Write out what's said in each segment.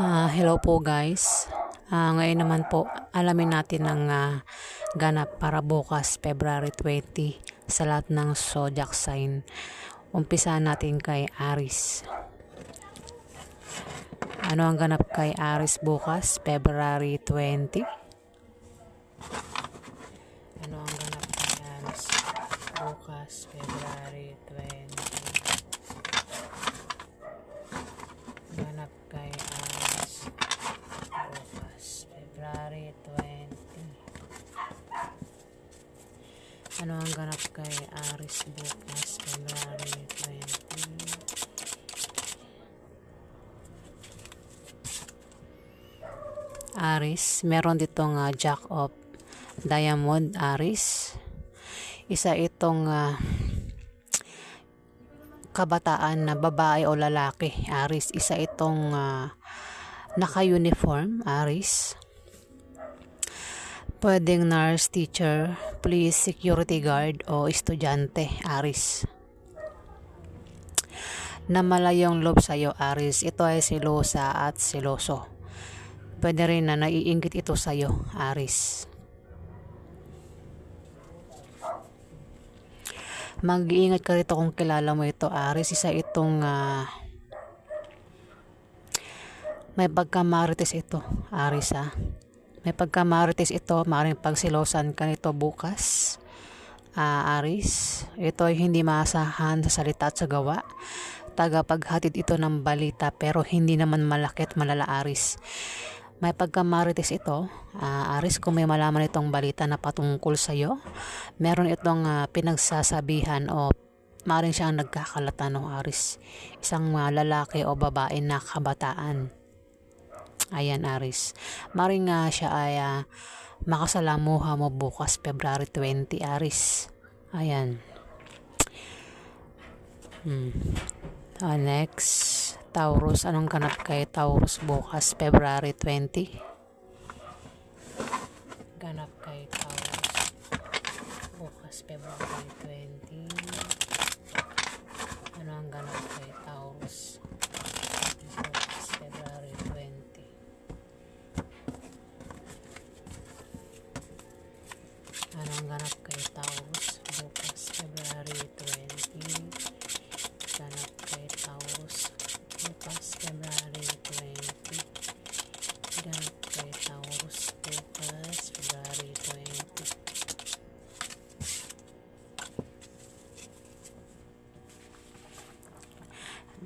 Hello po guys. Ngayon naman po, alamin natin ang ganap para bukas February 20 sa lahat ng zodiac sign. Umpisa natin kay Aries. Ano ang ganap kay Aries bukas February 20? Ano ang ganap kay Aries bukas February 20? Ganap kay Aries bukas February 20. Ano ang ganap kay Aries bukas February 20? Aries, meron ditong Jack of Diamond, Aries. Isa itong kabataan na babae o lalaki, Aries. Isa itong naka-uniform, Aries. Pwedeng nurse, teacher, police, security guard o estudyante, Aries. Na malayong loob sa'yo, Aries. Ito ay selosa at seloso. Pwede rin na naiinggit ito sa'yo, Aries. Mag-iingat ka rito kung kilala mo ito, Aries. Isa itong may pagkamarites ito, Aries May pagkamarites ito, maaaring pagsilosan ka nito bukas, Aries. Ito ay hindi maasahan sa salita at sa gawa. Tagapaghatid ito ng balita pero hindi naman malaki at malala, Aries. May pagkamarites ito, Aries, kung may malaman itong balita na patungkol sa iyo. Meron itong pinagsasabihan o maaaring siyang nagkakalatan, Aries. Isang lalaki o babae na kabataan. Ayan, Aries. Maaaring siya ay makasalamuha mo bukas February 20, Aries. Ayan. Next, Taurus. Anong ganap kay Taurus bukas February 20? Ganap kay Taurus bukas February 20. Ano ang ganap kay Taurus bukas February 20? Ano ang ganap kay Taurus bukas February 20? Ganap kay Taurus bukas February 20. Ganap kay Taurus bukas February 20.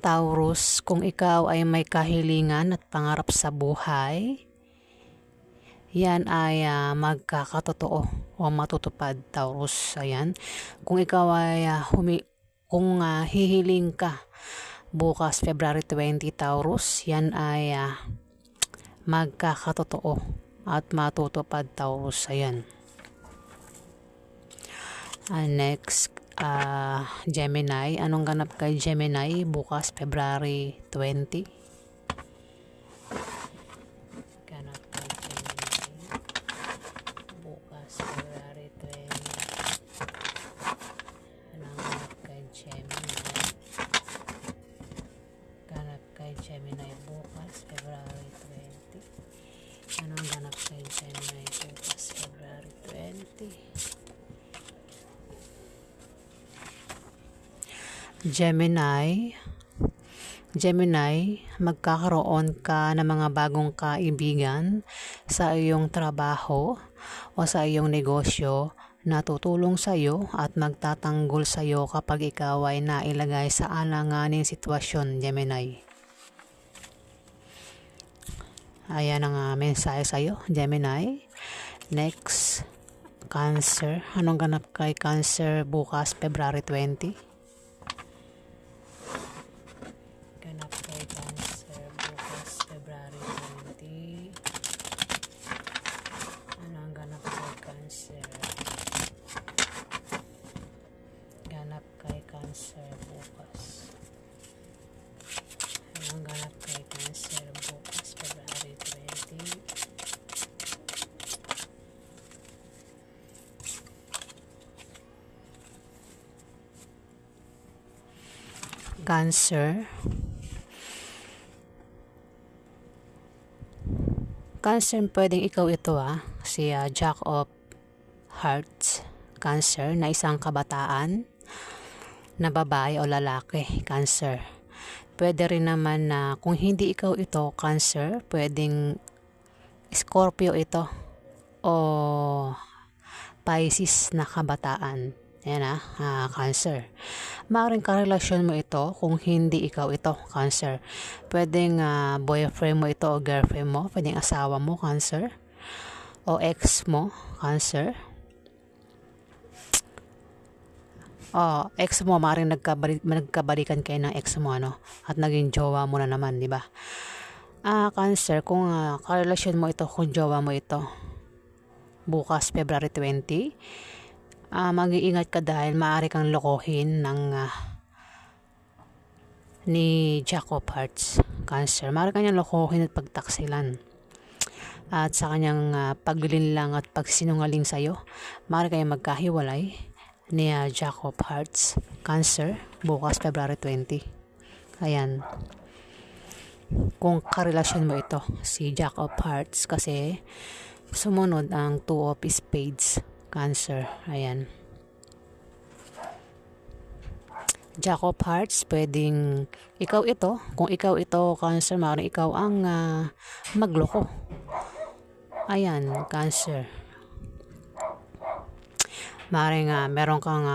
Taurus, kung ikaw ay may kahilingan at pangarap sa buhay, yan ay magkakatotoo o matutupad, Taurus. Ayan. Kung ikaw ay hihiling ka bukas February 20, Taurus, yan ay magkakatotoo at matutupad, Taurus. Ayan. Next, Gemini. Anong ganap kay Gemini bukas February 20? Ganap kay Gemini bukas February 20. Anong ganap kay Gemini? Ganap kay Gemini bukas February 20. Anong ganap kay Gemini bukas February 20? Gemini, magkakaroon ka ng mga bagong kaibigan sa iyong trabaho o sa iyong negosyo na tutulong sa iyo at magtatanggol sa iyo kapag ikaw ay nailagay sa alanganing sitwasyon, Gemini. Ayan ang mensahe sa iyo, Gemini. Next, Cancer. Anong ganap kay Cancer bukas February 20? Ganap kay Cancer bukas February 20. Ano ang ganap kay Cancer? Ganap kay Cancer bukas. Ano ang ganap kay Cancer bukas February 20? Cancer, Cancer, pwedeng ikaw ito si Jack of Hearts, Cancer, na isang kabataan na babae o lalaki, Cancer. Pwede rin naman na kung hindi ikaw ito, Cancer, pwedeng Scorpio ito o Pisces na kabataan. Ayan Cancer. Maaaring karelasyon mo ito kung hindi ikaw ito, Cancer. Pwedeng boyfriend mo ito o girlfriend mo, pwedeng asawa mo, Cancer, o ex mo, Cancer. Ex mo, maaaring nagkabalikan kayo ng ex mo at naging jowa mo na naman, di ba? Cancer, kung karelasyon mo ito, kung jowa mo ito, bukas February 20, mag-iingat ka dahil maaari kang lokohin ni Jack of Hearts, Cancer. Maaari kanyang lokohin at pagtaksilan. At sa kanyang paglinlang at pagsinungaling sa'yo, maaari kayong magkahiwalay ni Jack of Hearts, Cancer, bukas February 20. Ayan. Kung karelasyon mo ito, si Jack of Hearts, kasi sumunod ang Two of Spades, Cancer. Ayan. Jack of Hearts, pwedeng ikaw ito. Kung ikaw ito, Cancer, maaaring ikaw ang magloko. Ayan, Cancer. Maaaring meron kang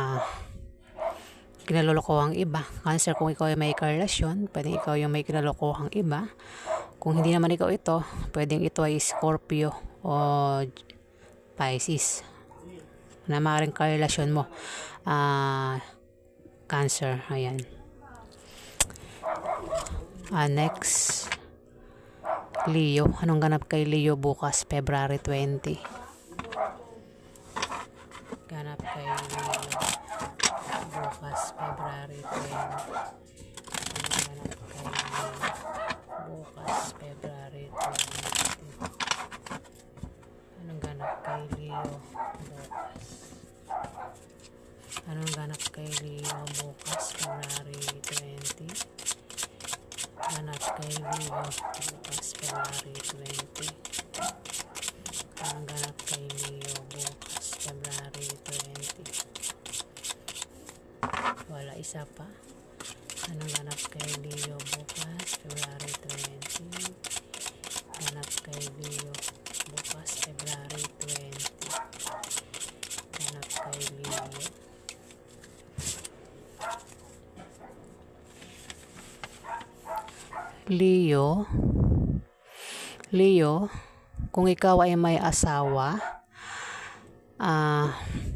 kinalolokohang iba. Cancer, kung ikaw ay may karelasyon, pwedeng ikaw yung may kinalolokohang iba. Kung hindi naman ikaw ito, pwedeng ito ay Scorpio o Pisces na maaaring karelasyon mo, Cancer. Ayan. Next, Leo. Anong ganap kay Leo bukas February 20? Ganap kay Leo bukas February 20. Anong ganap kay Leo bukas? Anong ganap kay Leo bukas February 20? Ganap kay Leo bukas February 20. Anong ganap kay Leo bukas February 20? Wala, isa pa. Anong ganap kay Leo bukas February 20? Ganap kay Leo bukas February 20. Ganap kay Leo. Leo, kung ikaw ay may asawa,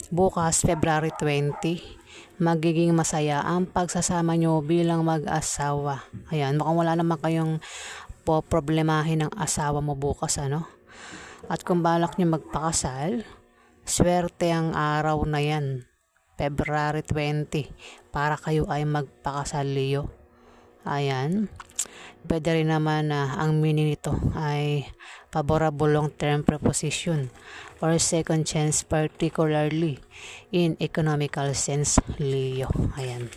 bukas February 20, magiging masaya ang pagsasama nyo bilang mag-asawa. Ayan, mukhang wala naman kayong problemahin ng asawa mo bukas, At kung balak nyo magpakasal, swerte ang araw na yan, February 20, para kayo ay magpakasal, Leo. Ayan. Pwede rin naman ang meaning nito ay favorable long-term preposition or second chance, particularly in economical sense, Leo. Ayan.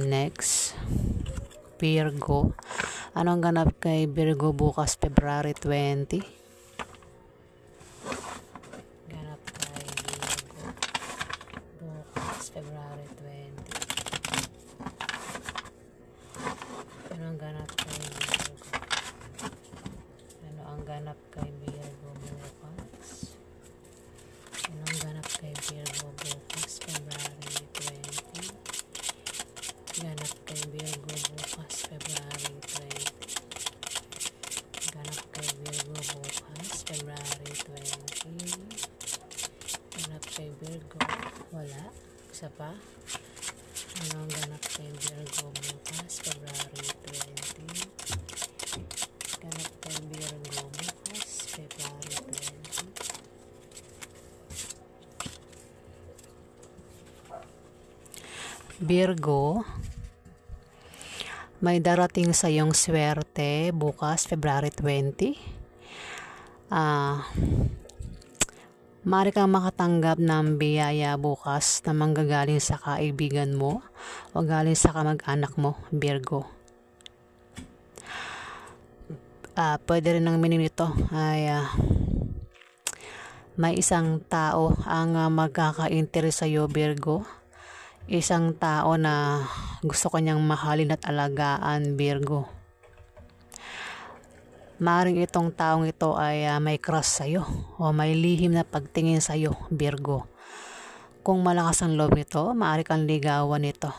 Next, Virgo. Anong ganap kay Virgo bukas February 20? Ganap kay Virgo bukas February 20. Anong ganap kay Virgo? Ano ang ganap kay Virgo bukas? Anong ganap kay Virgo bukas February 20? Ganap kay Virgo bukas February 20. Ganap kay Virgo bukas February 20. Ganap kay Virgo. Wala. Isa pa. Anong ganap kay Virgo bukas February 20? Ganap kay Virgo bukas February 20. Virgo, may darating sa iyong swerte bukas February 20. Maaari kang makatanggap ng biyaya bukas na manggagaling sa kaibigan mo o galing sa kamag-anak mo, Virgo. Pwede rin ng meaning nito ay may isang tao ang magkaka-interest sa'yo, Virgo. Isang tao na gusto kanyang mahalin at alagaan, Virgo. Maaring itong taong ito ay may crush sa'yo o may lihim na pagtingin sa'yo, Virgo. Kung malakas ang loob nito, maaari kang ligawan nito,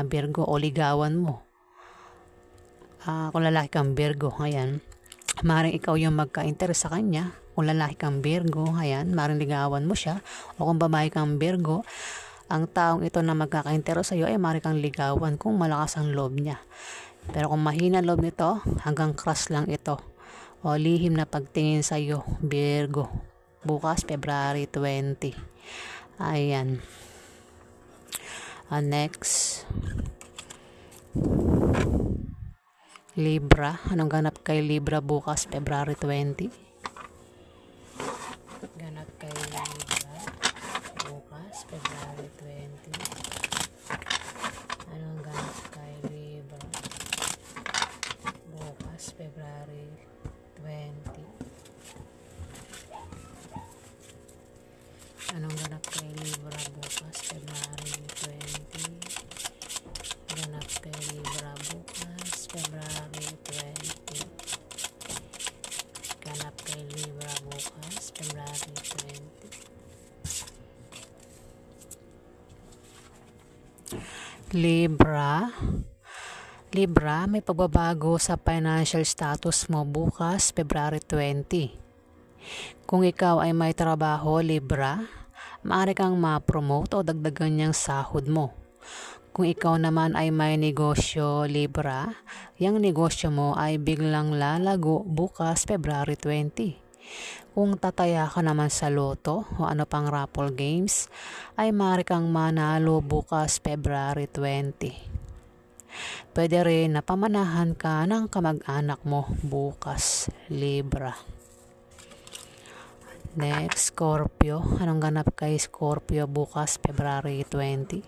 Virgo, o ligawan mo. Kung lalaki kang Virgo, ayan, maaaring ikaw yung magka-interest sa kanya. Kung lalaki kang Virgo, ayan, maaaring ligawan mo siya. O kung babae kang Virgo, ang taong ito na magkaka-interest sa'yo ay maaaring kang ligawan kung malakas ang loob niya. Pero kung mahina loob nito, hanggang crush lang ito o lihim na pagtingin sa'yo, Virgo. Bukas, February 20. Ayan. Next, Libra. Anong ganap kay Libra bukas, February 20? Ganap kay Libra bukas, February 20. Anong ganap kay Libra bukas, February 20? Anong ganap kay Libra bukas, February 20? Ganap kay Libra bukas, February 20. Ganap kay Libra bukas, February 20. Libra, may pagbabago sa financial status mo bukas, February 20. Kung ikaw ay may trabaho, Libra, maaari kang ma-promote o dagdagan niyang sahod mo. Kung ikaw naman ay may negosyo, Libra, yung negosyo mo ay biglang lalago bukas, February 20. Kung tataya ka naman sa loto o ano pang raffle games, ay maaari kang manalo bukas, February 20. Pwede rin na pamanahan ka ng kamag-anak mo bukas, Libra. Next, Scorpio. Anong ganap kay Scorpio bukas, February 20?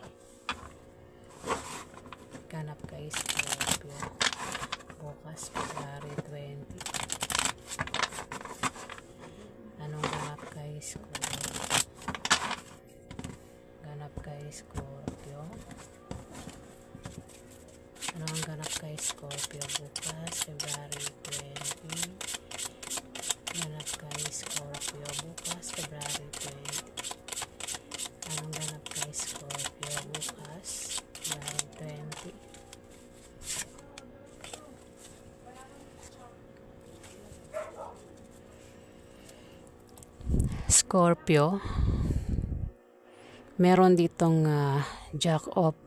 Ganap kay Scorpio bukas, February 20. Anong ganap kay Scorpio? Ganap kay Scorpio. Anong ganap kay Scorpio bukas, February 20? Ganap kay Scorpio bukas, February 20. Anong ganap kay Scorpio bukas, February 20? Scorpio, meron ditong Jack of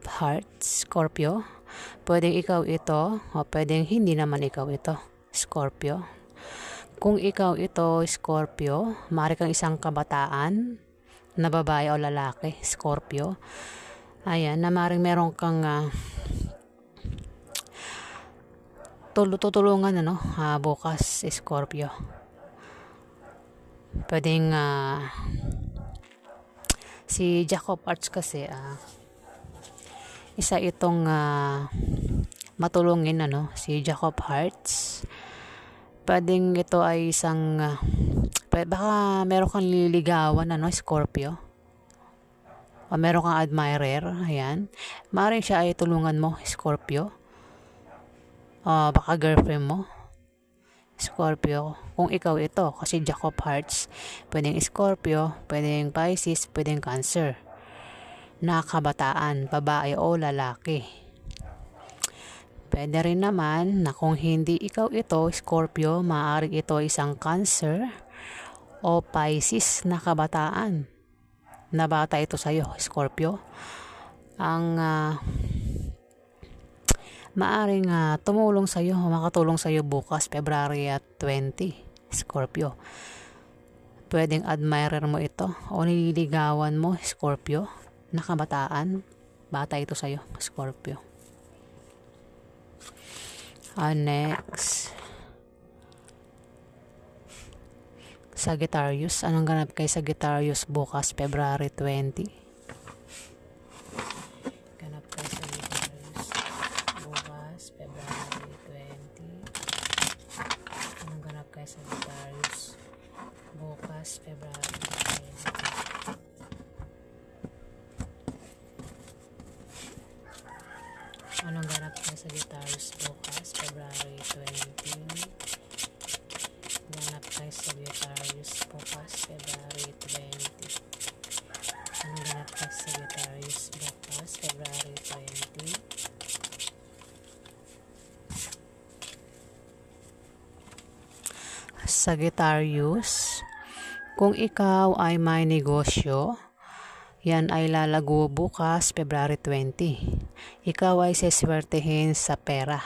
Hearts, Scorpio. Pwedeng ikaw ito o pwedeng hindi naman ikaw ito, Scorpio. Kung ikaw ito, Scorpio, maaari kang isang kabataan na babae o lalaki, Scorpio. Ayan, na maaaring meron kang tutulungan bukas, Scorpio. Pwedeng si Jack of Hearts kasi isa itong matulungin si Jack of Hearts. Pwedeng ito ay isang baka meron kang liligawan Scorpio, o meron kang admirer, ayan, maaaring siya ay tulungan mo, Scorpio, baka girlfriend mo, Scorpio, kung ikaw ito, kasi Jack of Hearts. Pwedeng Scorpio, pwedeng Pisces, pwedeng Cancer na kabataan, babae o lalaki. Pwede rin naman na kung hindi ikaw ito, Scorpio, maaaring ito isang Cancer o Pisces na kabataan. Nabata ito sa'yo, Scorpio. Ang maaring tumulong sa'yo, makatulong sa'yo bukas, February 20, Scorpio. Pwedeng admirer mo ito o nililigawan mo, Scorpio, na kabataan. Bata ito sa'yo, Scorpio. Next, Sagittarius. Anong ganap kay Sagittarius bukas, February 20? Ganap kay Sagittarius bukas, February 20. Sagittarius bukas, February 20. Ganap kay Sagittarius bukas, February 20. Anong ganap kay Sagittarius bukas, February 20? Sagittarius, kung ikaw ay may negosyo, yan ay lalago bukas, February 20. Ikaw ay seswertehin sa pera.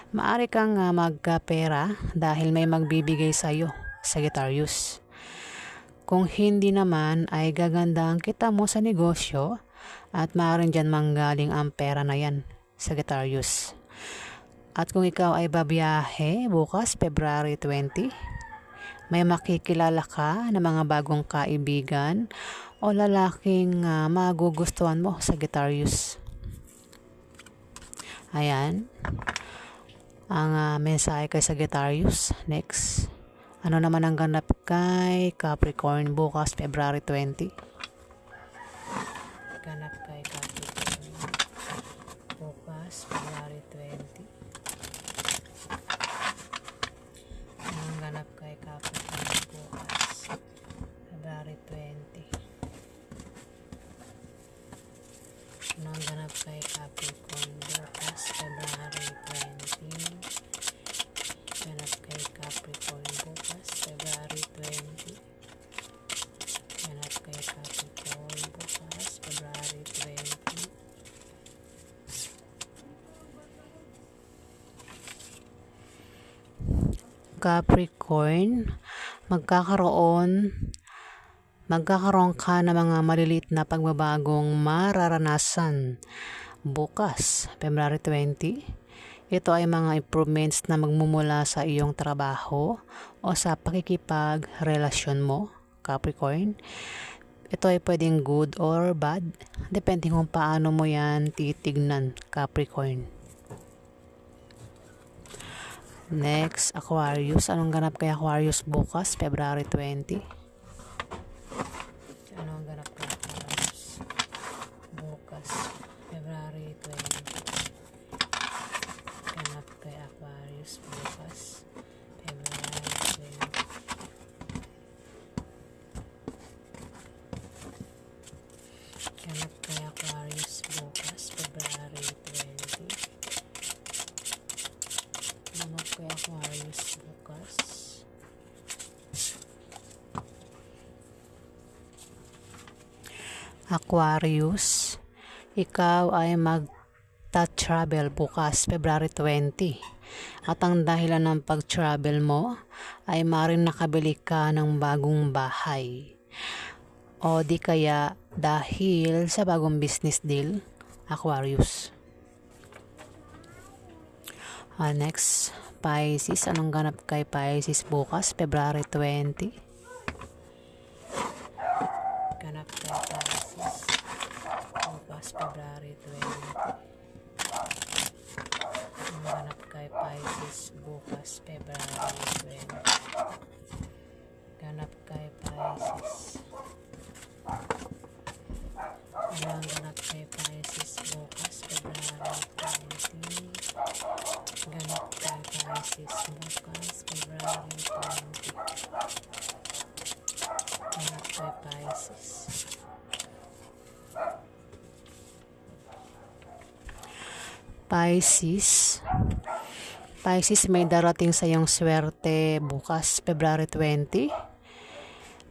Maari kang magkapera dahil may magbibigay sa iyo, Sagittarius. Kung hindi naman ay gaganda ang kita mo sa negosyo at maaaring dyan manggaling ang pera na yan, Sagittarius. At kung ikaw ay babiyahe bukas, February 20, may makikilala ka na mga bagong kaibigan o lalaking magugustuhan mo, Sagittarius. Ayan ang mensahe kay Sagittarius. Next, ano naman ang ganap kay Capricorn bukas, February 20? Ganap kay Capricorn bukas, February 20. Ano ang ganap kay Capricorn bukas, February 20? Ano ang ganap kay Capricorn bukas, February 20? Ganap kay Capricorn bukas, February 20. Ganap kay Capricorn bukas, February 20. Capricorn, magkakaroon ka ng mga maliliit na pagbabagong mararanasan bukas, February 20. Ito ay mga improvements na magmumula sa iyong trabaho o sa pakikipagrelasyon mo, Capricorn. Ito ay pwedeng good or bad, depende kung paano mo yan titignan, Capricorn. Next, Aquarius. Anong ganap kay Aquarius bukas, February 20? Anong ganap kay Aquarius bukas, February 20? Ganap kay Aquarius bukas, February 20. Ganap kay Aquarius bukas, February 20. Ganap kay Aquarius bukas. Aquarius, ikaw ay magta-travel bukas, February 20. At ang dahilan ng pag-travel mo ay maaaring nakabili ka ng bagong bahay. O di kaya dahil sa bagong business deal, Aquarius. Next, Pisces. Anong ganap kay Pisces bukas, February 20? Ganap kay Pisces bukas, February 20. Anong ganap kay Pisces bukas, February 20? Ganap kay Pisces. Ano ang ganap kay Pisces bukas, February 20? Ganap kay Pisces bukas, February 20. Ganap kay Pisces. Pisces, may darating sa iyong swerte bukas, February 20.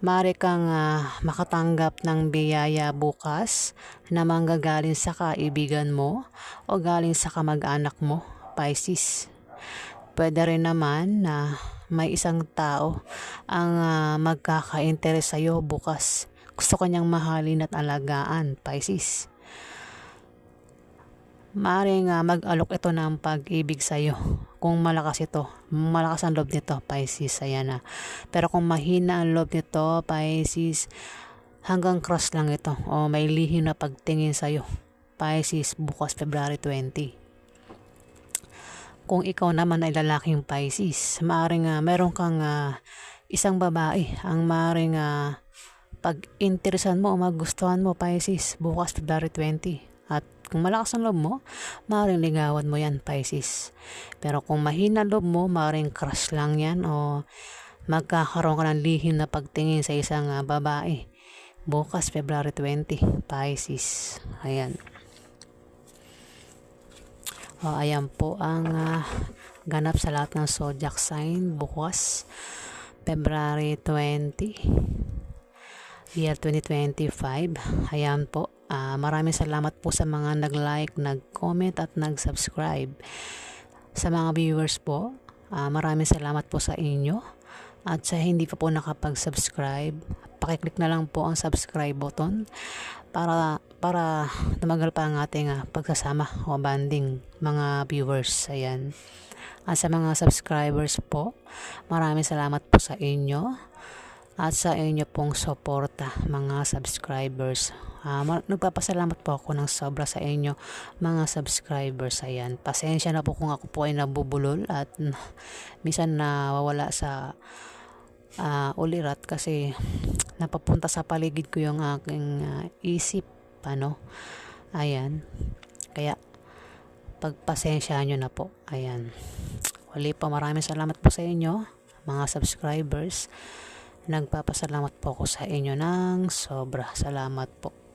Maaari kang makatanggap ng biyaya bukas na manggagaling sa kaibigan mo o galing sa kamag-anak mo, Pisces. Pwede rin naman na may isang tao ang magkaka-interes sa iyo bukas. Gusto kanyang mahalin at alagaan, Pisces. Maaaring mag-alok ito ng pag-ibig sa iyo. Kung malakas ang loob nito, Pisces, ayan na. Pero kung mahina ang loob nito, Pisces, hanggang cross lang ito o may lihim na pagtingin sa iyo, Pisces, bukas, February 20. Kung ikaw naman ay lalaking Pisces, maaaring meron kang isang babae ang maaaring pag-interesan mo o magustuhan mo, Pisces, bukas, February 20. At Kung malakas ang loob mo, maaaring ligawan mo yan, Pisces. Pero kung mahina loob mo, maaaring crush lang yan o magkakaroon ka ng lihim na pagtingin sa isang babae. Bukas, February 20, Pisces. Ayan. Ayan po ang ganap sa lahat ng zodiac sign bukas, February 20, year 2025. Ayan po. Maraming salamat po sa mga nag-like, nag-comment at nag-subscribe. Sa mga viewers po, maraming salamat po sa inyo. At sa hindi pa po nakapag-subscribe, pakiclick na lang po ang subscribe button para tumagal pa ang ating pagsasama o banding mga viewers. Ayan. At sa mga subscribers po, maraming salamat po sa inyo at sa inyo pong suporta mga subscribers. Nagpapasalamat po ako ng sobra sa inyo mga subscribers. Ayan, pasensya na po kung ako po ay nabubulol at minsan nawawala sa ulirat kasi napapunta sa paligid ko yung aking isip. Ayan, kaya pagpasensya nyo na po. Ayan, uli po, maraming salamat po sa inyo mga subscribers. Nagpapasalamat po ako sa inyo ng sobra. Salamat po.